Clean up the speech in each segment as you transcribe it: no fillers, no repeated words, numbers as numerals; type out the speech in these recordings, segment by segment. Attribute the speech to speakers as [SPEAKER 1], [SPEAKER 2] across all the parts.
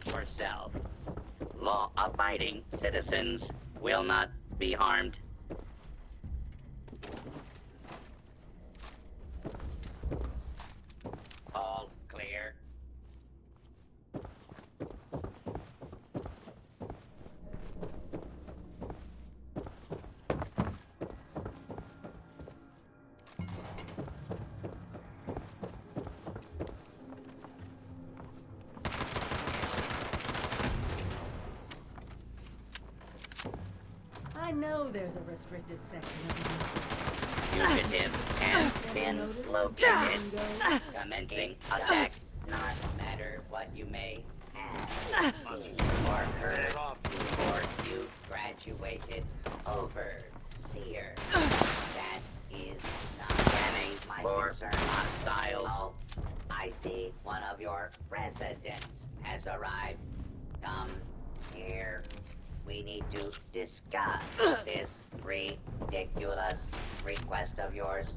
[SPEAKER 1] only yourself. Law-abiding citizens will not be harmed. All clear.
[SPEAKER 2] I know there's a restricted section of
[SPEAKER 1] Fugitive has been located. Commencing attack. Not matter what you may have seen or heard before you graduated. Overseer. That is not getting my concern. Hostiles. Oh, I see one of your residents has arrived. Come here. We need to discuss this ridiculous request of yours.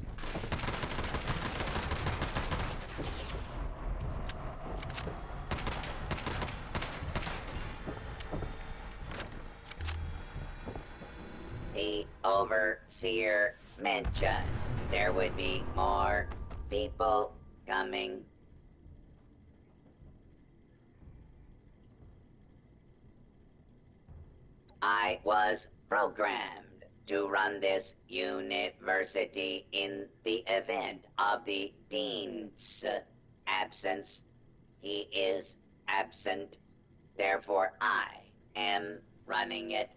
[SPEAKER 1] The overseer mentioned there would be more people coming. I was programmed to run this university in the event of the dean's absence. He is absent, therefore I am running it.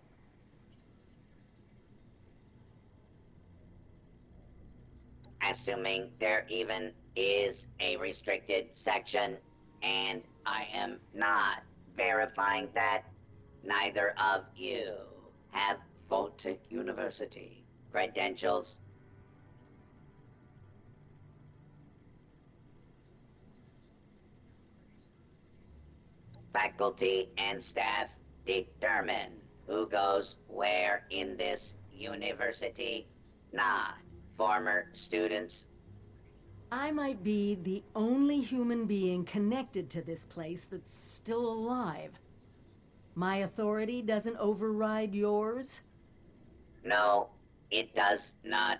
[SPEAKER 1] Assuming there even is a restricted section, and I am not verifying that. Neither of you have Voltic University credentials. Faculty and staff determine who goes where in this university, not former students.
[SPEAKER 2] I might be the only human being connected to this place that's still alive. My authority doesn't override yours?
[SPEAKER 1] No, it does not.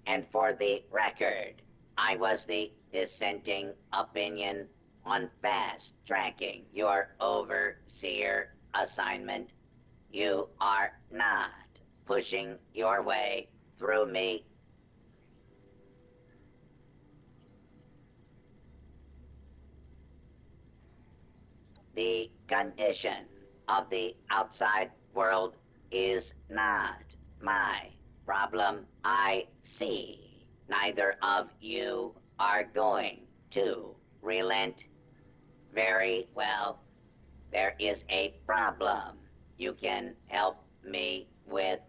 [SPEAKER 1] And for the record, I was the dissenting opinion on fast-tracking your overseer assignment. You are not pushing your way through me. The condition of the outside world is not my problem. I see neither of you are going to relent. Very well. There is a problem you can help me with.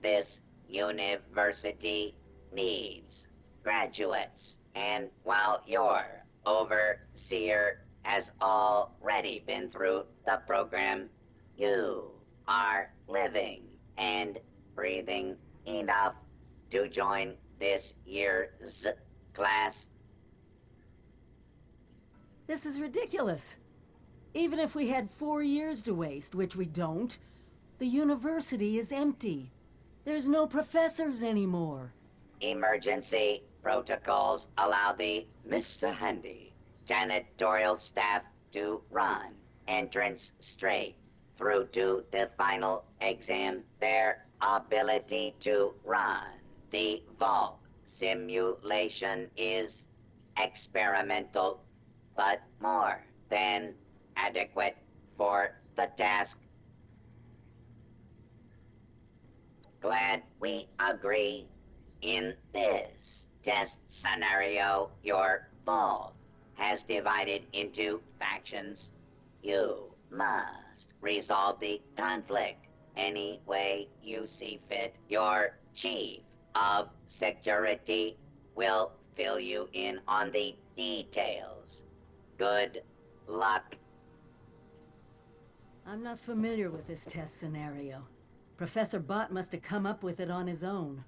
[SPEAKER 1] This university needs graduates, and while your overseer has already been through the program, you are living and breathing enough to join this year's class.
[SPEAKER 2] This is ridiculous. Even if we had 4 years to waste, which we don't, the university is empty. There's no professors anymore.
[SPEAKER 1] Emergency protocols allow the Mr. Handy janitorial staff to run entrance straight through to the final exam. Their ability to run the vault simulation is experimental, but more than adequate for the task. Glad we agree. In this test scenario, your vault has divided into factions. You must resolve the conflict any way you see fit. Your chief of security will fill you in on the details. Good luck.
[SPEAKER 2] I'm not familiar with this test scenario. Professor Bott must have come up with it on his own.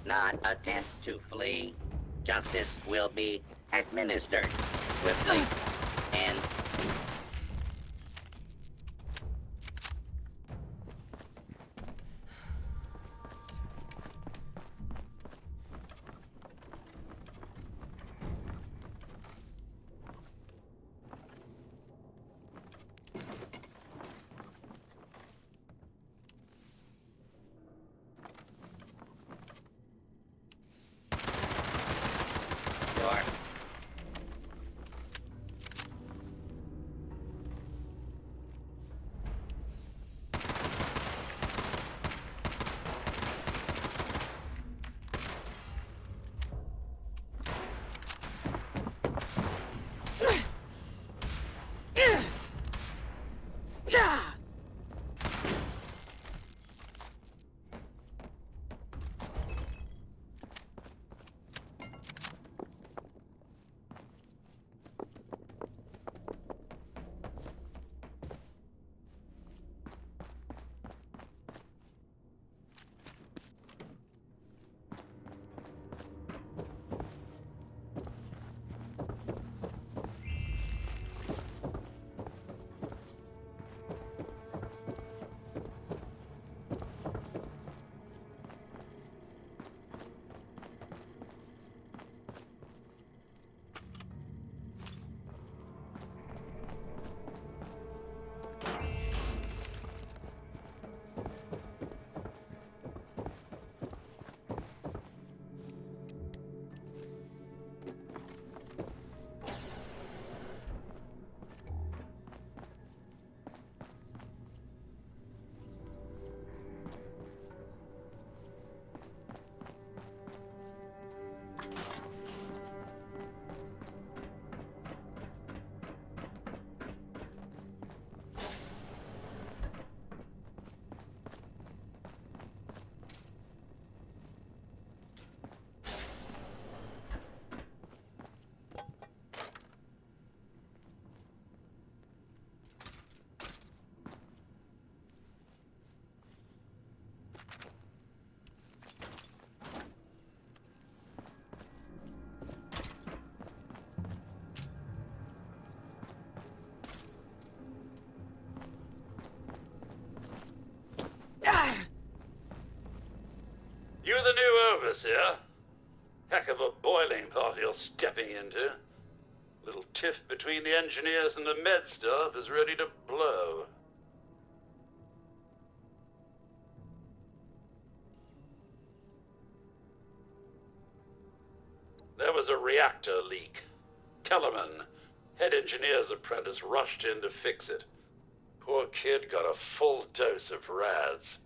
[SPEAKER 1] not attempt to flee, justice will be administered swiftly and sure.
[SPEAKER 3] You the new overseer? Heck of a boiling pot you're stepping into. Little tiff between the engineers and the med staff is ready to blow. There was a reactor leak. Kellerman, head engineer's apprentice, rushed in to fix it. Poor kid got a full dose of rads.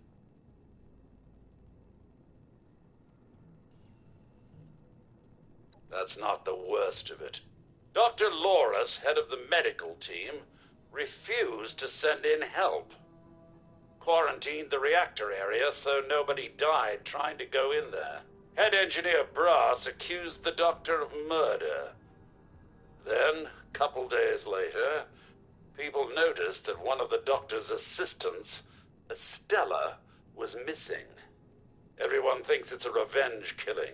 [SPEAKER 3] That's not the worst of it. Dr. Loris, head of the medical team, refused to send in help. Quarantined the reactor area so nobody died trying to go in there. Head engineer Brass accused the doctor of murder. Then, a couple days later, people noticed that one of the doctor's assistants, Estella, was missing. Everyone thinks it's a revenge killing.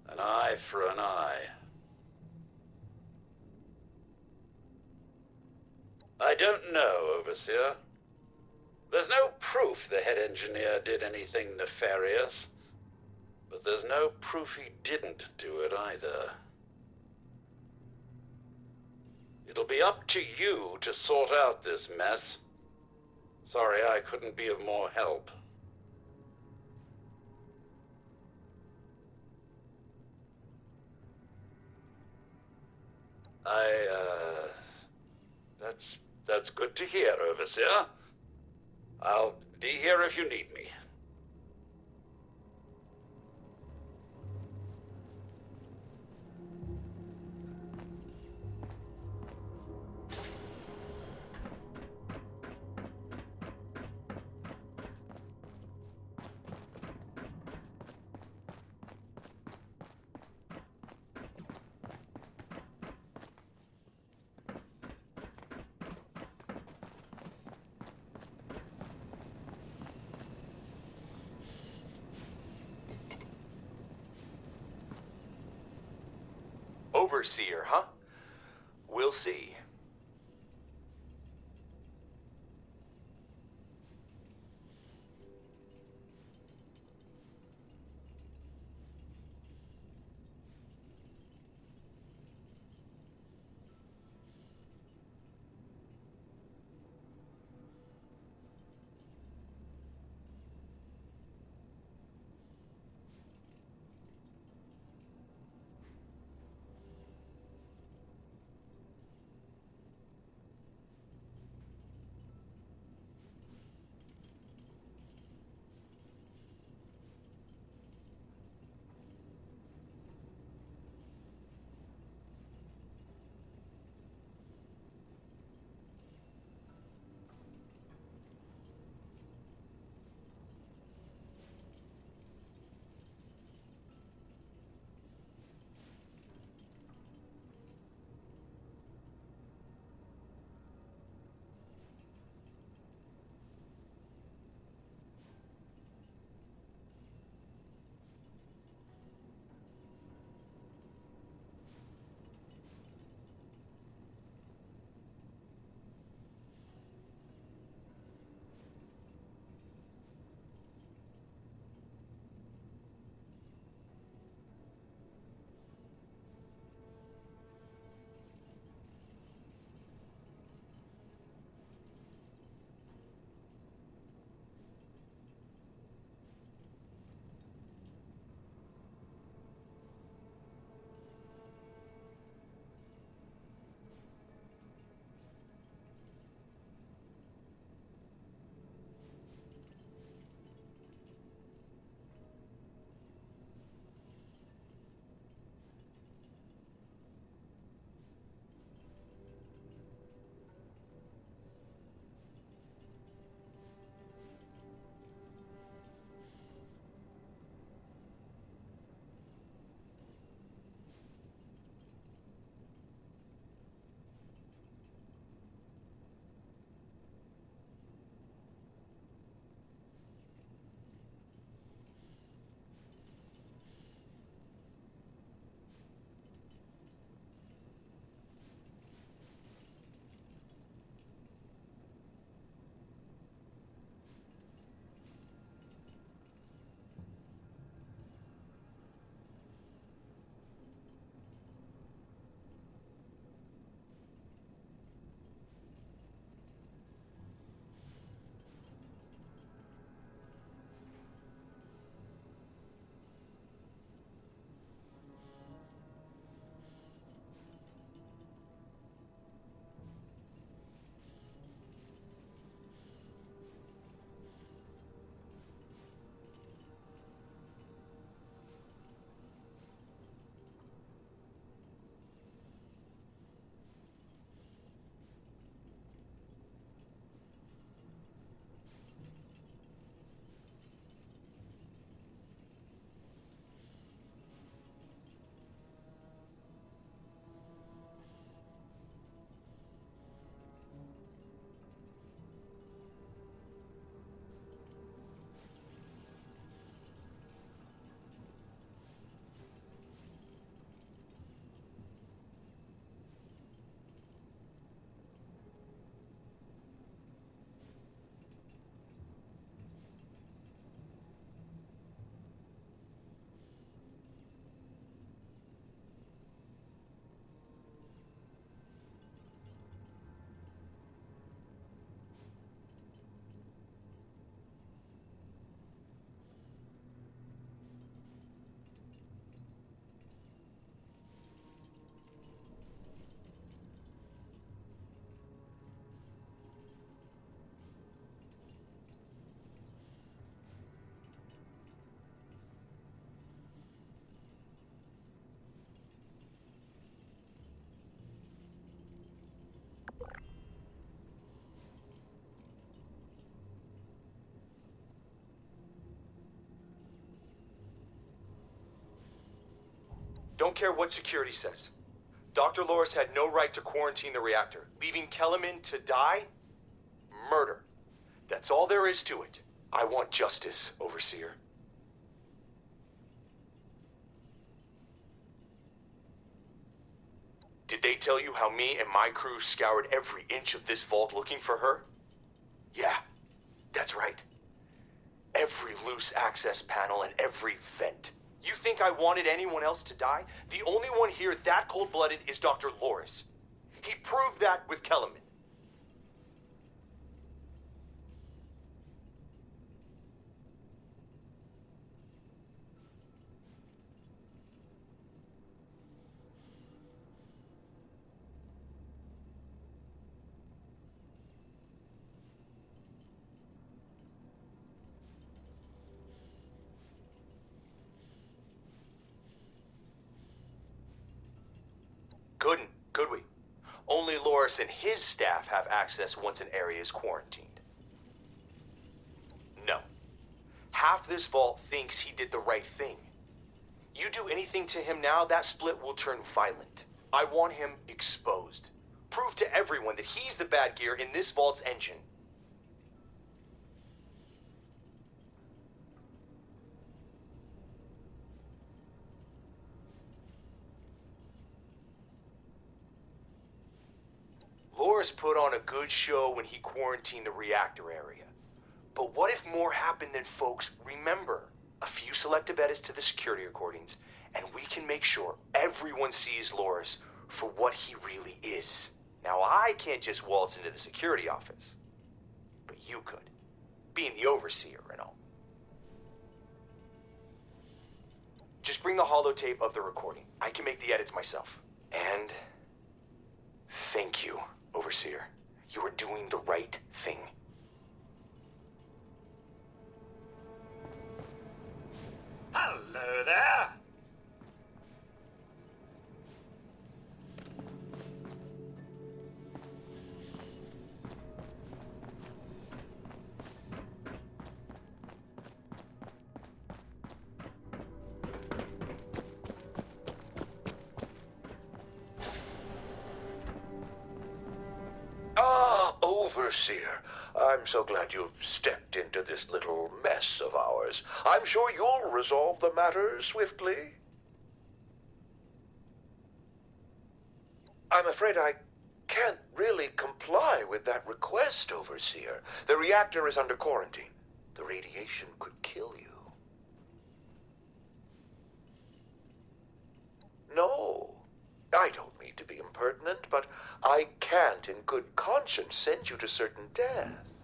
[SPEAKER 3] An eye for an eye. I don't know, Overseer. There's no proof the head engineer did anything nefarious, but there's no proof he didn't do it either. It'll be up to you to sort out this mess. Sorry I couldn't be of more help. That's good to hear, Overseer. I'll be here if you need me.
[SPEAKER 4] overseer, huh? We'll see. Don't care what security says. Dr. Loris had no right to quarantine the reactor. Leaving Kellerman to die? Murder. That's all there is to it. I want justice, Overseer. Did they tell you how me and my crew scoured every inch of this vault looking for her? Yeah, that's right. Every loose access panel and every vent. You think I wanted anyone else to die? The only one here that cold-blooded is Dr. Loris. He proved that with Kellerman. Couldn't, could we? Only Loris and his staff have access once an area is quarantined. No. Half this vault thinks he did the right thing. You do anything to him now, that split will turn violent. I want him exposed. Prove to everyone that he's the bad gear in this vault's engine. Loris put on a good show when he quarantined the reactor area. But what if more happened than folks remember? A few selective edits to the security recordings, and we can make sure everyone sees Loris for what he really is. Now, I can't just waltz into the security office, but you could, being the overseer and all. Just bring the holotape of the recording. I can make the edits myself. And thank you, Overseer. You are doing the right thing.
[SPEAKER 5] Hello there.
[SPEAKER 6] Overseer, I'm so glad you've stepped into this little mess of ours. I'm sure you'll resolve the matter swiftly. I'm afraid I can't really comply with that request, Overseer. The reactor is under quarantine. The radiation could kill you. No. I don't mean to be impertinent, but I can't in good conscience send you to certain death.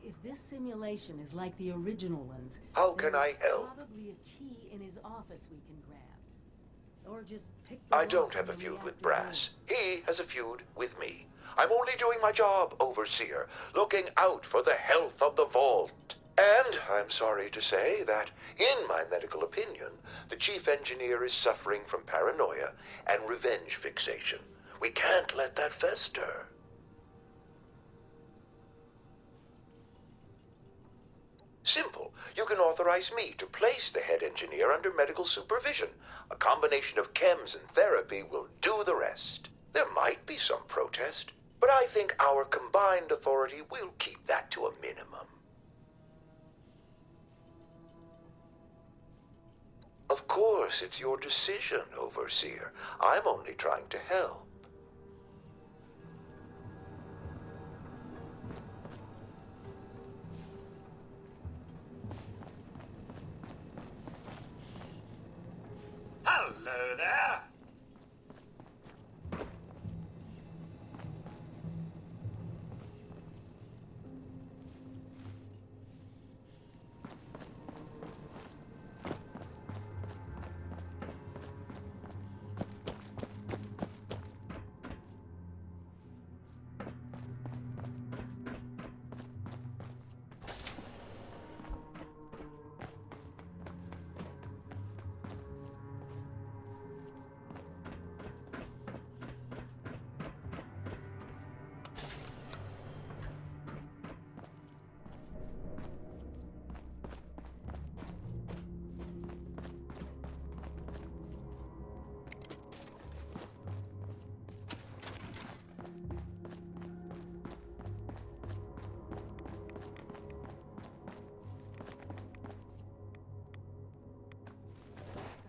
[SPEAKER 2] If this simulation is like the original ones,
[SPEAKER 6] How can
[SPEAKER 2] there's
[SPEAKER 6] I help?
[SPEAKER 2] probably a key in his office we can grab. Or just pick the
[SPEAKER 6] I
[SPEAKER 2] lock
[SPEAKER 6] don't
[SPEAKER 2] on
[SPEAKER 6] have a
[SPEAKER 2] the
[SPEAKER 6] feud with
[SPEAKER 2] reactor
[SPEAKER 6] Brass.
[SPEAKER 2] door.
[SPEAKER 6] He has a feud with me. I'm only doing my job, Overseer, looking out for the health of the vault. And I'm sorry to say that, in my medical opinion, the chief engineer is suffering from paranoia and revenge fixation. We can't let that fester. Simple. You can authorize me to place the head engineer under medical supervision. A combination of chems and therapy will do the rest. There might be some protest, but I think our combined authority will keep that to a minimum. Of course, it's your decision, Overseer. I'm only trying to help.
[SPEAKER 5] Hello there.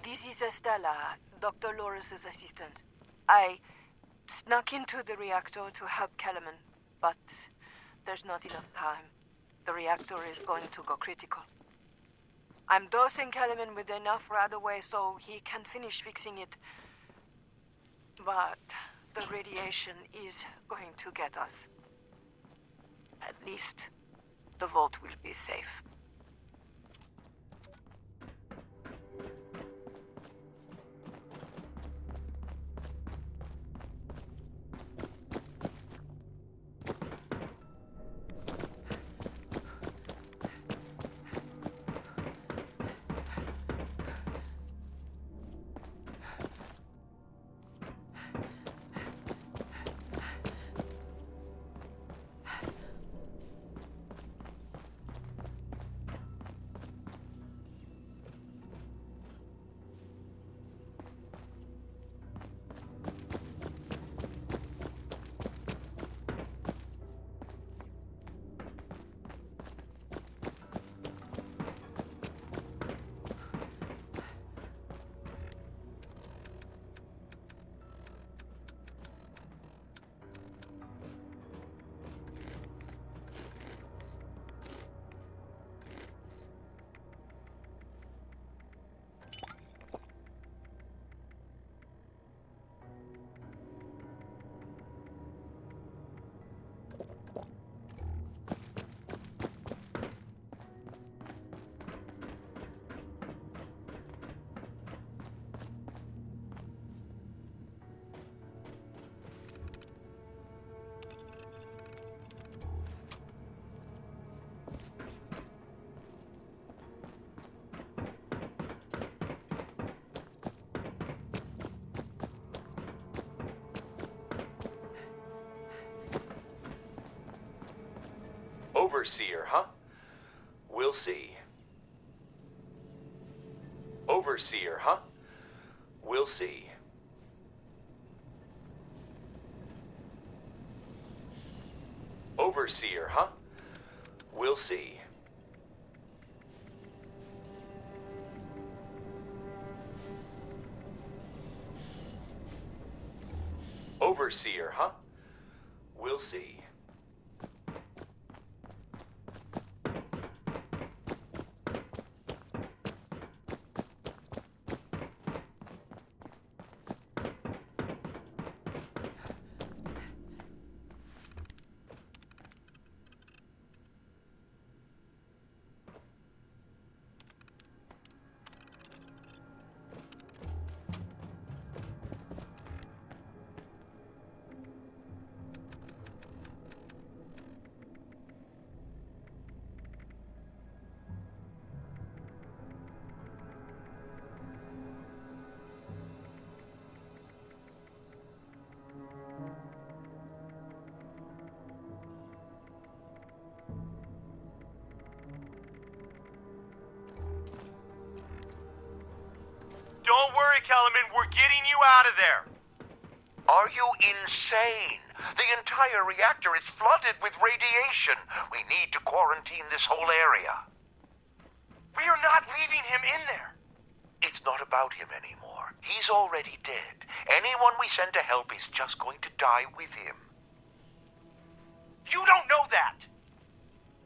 [SPEAKER 7] This is Estella, Dr. Loris's assistant.
[SPEAKER 5] I snuck into the reactor to help Kellerman, but there's not enough time. The reactor is going to go critical. I'm dosing Kellerman with enough right away so he can finish fixing it. But the radiation is going to get us. At least the vault will be safe.
[SPEAKER 4] Overseer, huh? We'll see. Overseer, huh? We'll see. Overseer, huh? We'll see. Overseer, huh? We'll see.
[SPEAKER 7] Don't worry, Kellerman, we're getting you out of there.
[SPEAKER 6] Are you insane? The entire reactor is flooded with radiation. We need to quarantine this whole area.
[SPEAKER 7] We are not leaving him in there.
[SPEAKER 6] It's not about him anymore. He's already dead. Anyone we send to help is just going to die with him.
[SPEAKER 7] You don't know that.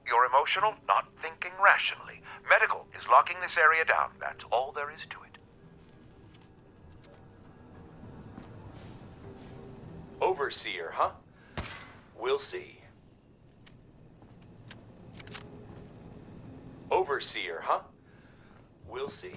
[SPEAKER 6] You're emotional, not thinking rationally. Medical is locking this area down. That's all there is to it.
[SPEAKER 4] Overseer, huh? We'll see. Overseer, huh? We'll see.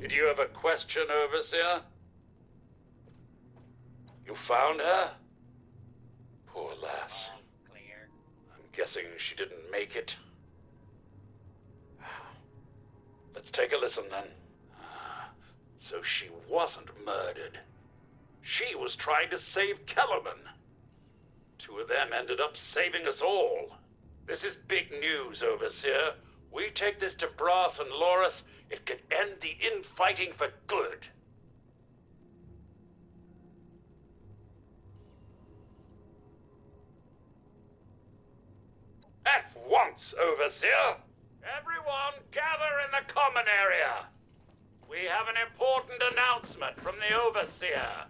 [SPEAKER 3] Did you have a question, Overseer? You found her? Poor lass.
[SPEAKER 1] Clear.
[SPEAKER 3] I'm guessing she didn't make it. Let's take a listen then. So she wasn't murdered. She was trying to save Kellerman. Two of them ended up saving us all. This is big news, Overseer. We take this to Brass and Loris, it could end the infighting for good. once, Overseer. Everyone gather in the common area. We have an important announcement from the Overseer.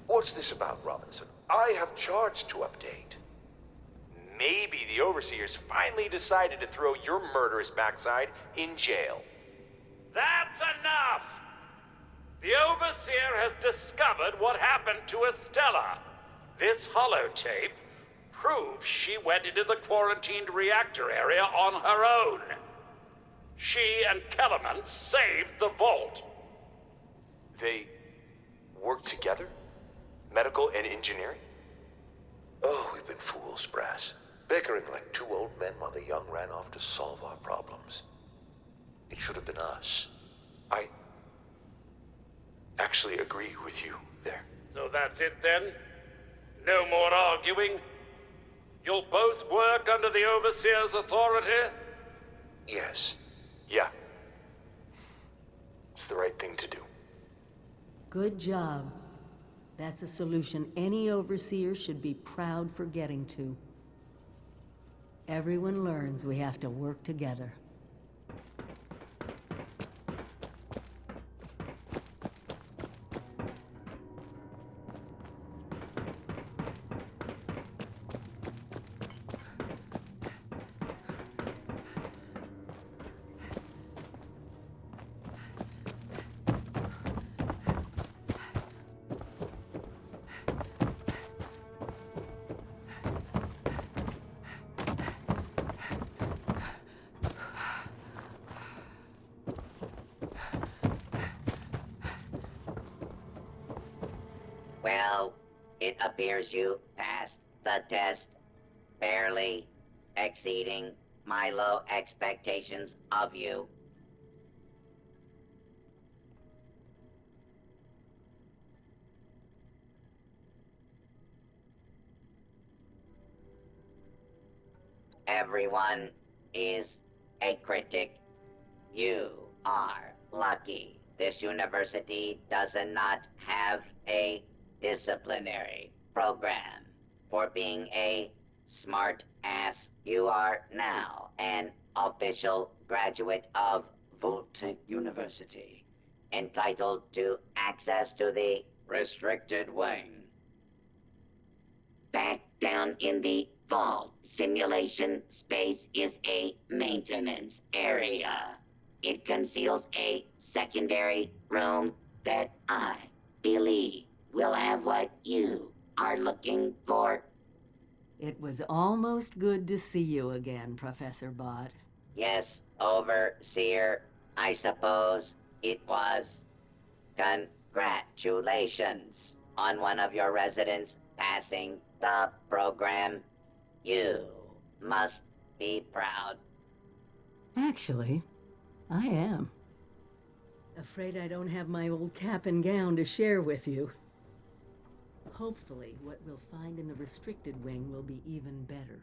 [SPEAKER 6] What's this about, Robinson? I have charts to update.
[SPEAKER 4] Maybe the Overseers finally decided to throw your murderous backside in jail.
[SPEAKER 3] That's enough! The Overseer has discovered what happened to Estella. This holotape proves she went into the quarantined reactor area on her own. She and Kellerman saved the vault.
[SPEAKER 4] They work together? Medical and engineering?
[SPEAKER 6] Oh, we've been fools, Brass. Bickering like two old men while the young ran off to solve our problems. It should have been us.
[SPEAKER 4] I actually agree with you there.
[SPEAKER 3] So that's it then? No more arguing? You'll both work under the Overseer's authority?
[SPEAKER 6] Yes.
[SPEAKER 4] Yeah. It's the right thing to do.
[SPEAKER 2] Good job. That's a solution any overseer should be proud for getting to. Everyone learns we have to work together.
[SPEAKER 1] Well, it appears you passed the test, barely exceeding my low expectations of you. Everyone is a critic. You are lucky. This university does not have a disciplinary program. For being a smart ass, you are now an official graduate of Voltec University, entitled to access to the restricted wing. Back down in the vault, simulation space is a maintenance area. It conceals a secondary room that I believe will have what you are looking for.
[SPEAKER 2] It was almost good to see you again, Professor Bott.
[SPEAKER 1] Yes, Overseer, I suppose it was. Congratulations on one of your residents passing the program. You must be proud.
[SPEAKER 2] Actually, I am. Afraid I don't have my old cap and gown to share with you. Hopefully, what we'll find in the restricted wing will be even better.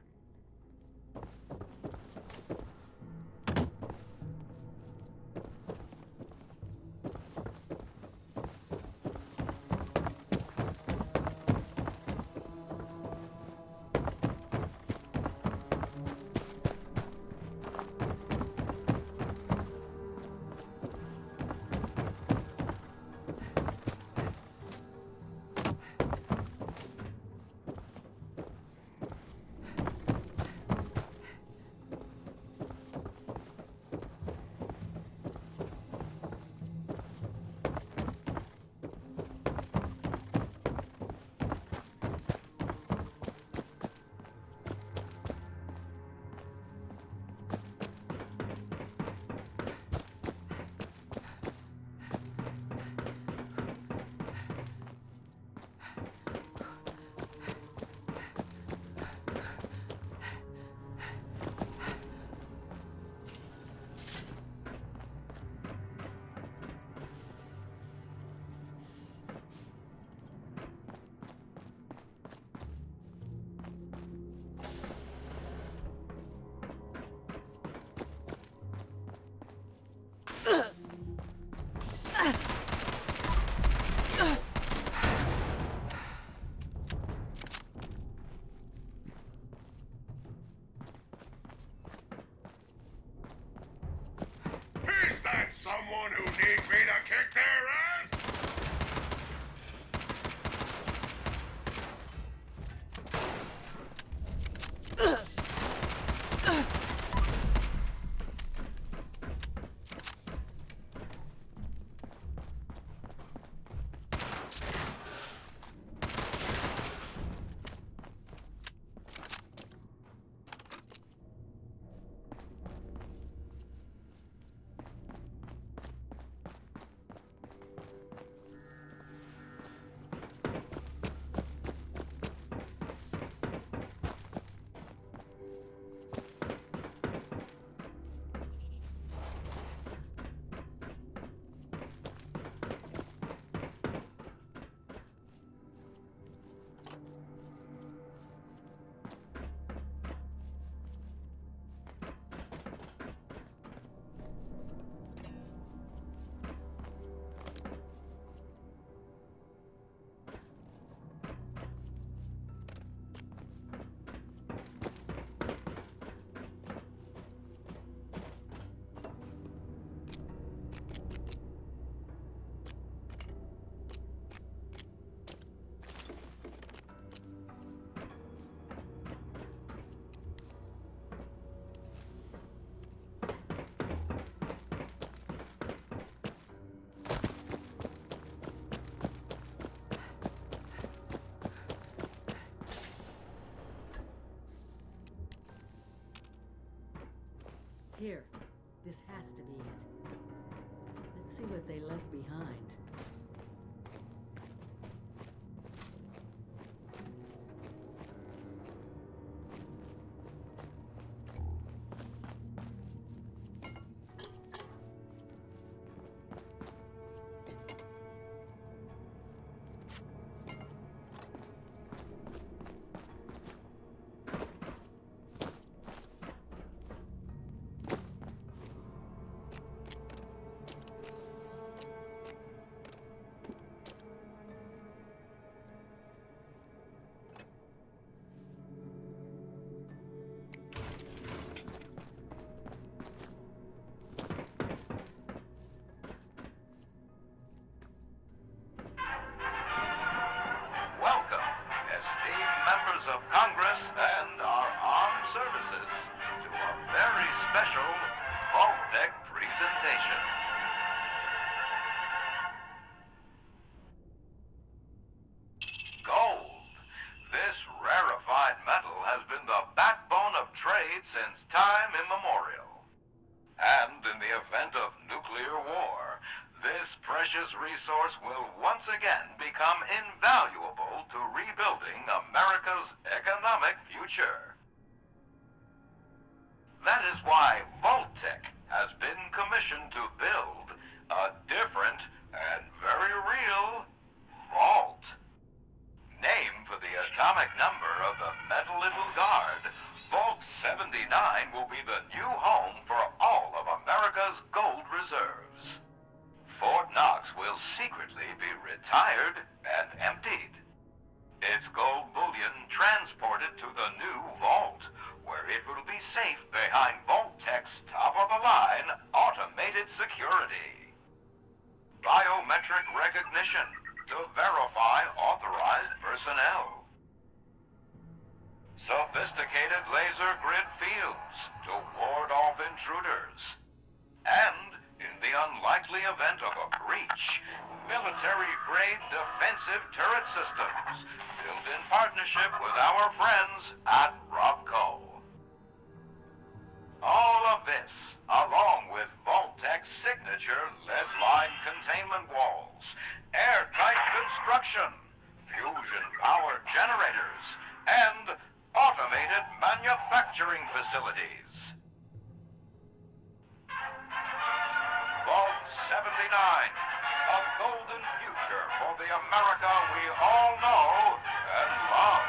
[SPEAKER 8] someone who need me to kick their ass?
[SPEAKER 2] Here, this has to be it. Let's see what they left behind.
[SPEAKER 9] Welcome, esteemed members of Congress and our armed services, to a very special Vault-Tec presentation. Gold. This rarefied metal has been the backbone of trade since time immemorial. And in the event of nuclear war, this precious resource will once again become invaluable to rebuilding America's economic future. That is why Vault-Tec has been commissioned to build a different and very real vault. Named for the atomic number of the metal it will guard, Vault 79 will be the new home for all of America's gold reserves. Fort Knox will secretly be retired and emptied. Its gold bullion transported to the new vault, where it will be safe behind Vault-Tec's top-of-the-line automated security. Biometric recognition to verify authorized personnel. Sophisticated laser grid fields to ward off intruders. And in the unlikely event of a breach, military-grade defensive turret systems built in partnership with our friends at Robco. All of this, along with Vault-Tec's signature lead-lined containment walls, airtight construction, fusion-powered generators, and automated manufacturing facilities. Vault 79, a golden future for the America we all know and love.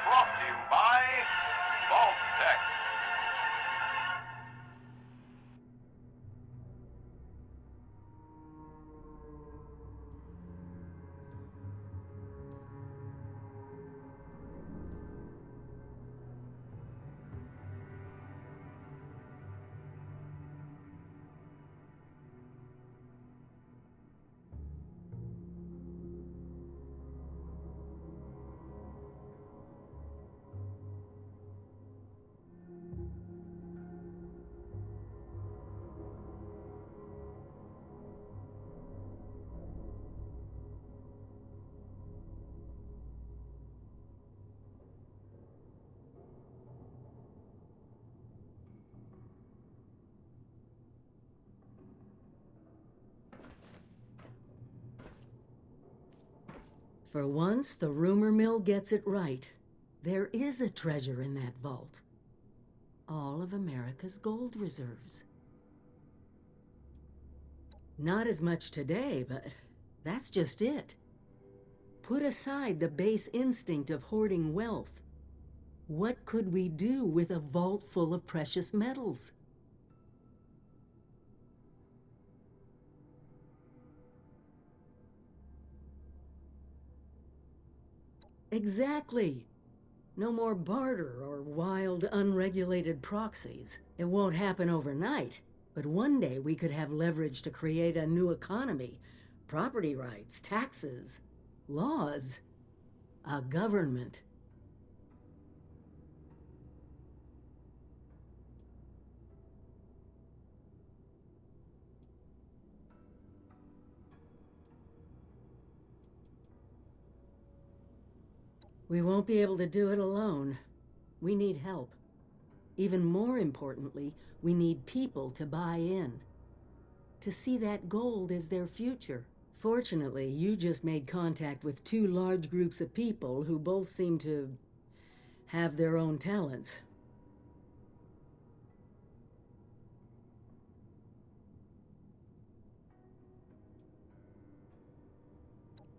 [SPEAKER 9] Brought to you by Vault-Tec.
[SPEAKER 2] For once, the rumor mill gets it right. There is a treasure in that vault. All of America's gold reserves. Not as much today, but that's just it. Put aside the base instinct of hoarding wealth. What could we do with a vault full of precious metals? Exactly. No more barter or wild, unregulated proxies. It won't happen overnight, but one day we could have leverage to create a new economy. Property rights, taxes, laws, a government. We won't be able to do it alone. We need help. Even more importantly, we need people to buy in. To see that gold as their future. Fortunately, you just made contact with two large groups of people who both seem to have their own talents.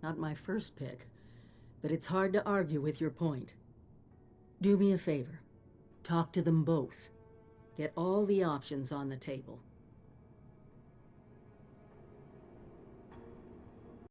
[SPEAKER 2] Not my first pick, but it's hard to argue with your point. Do me a favor. Talk to them both. Get all the options on the table.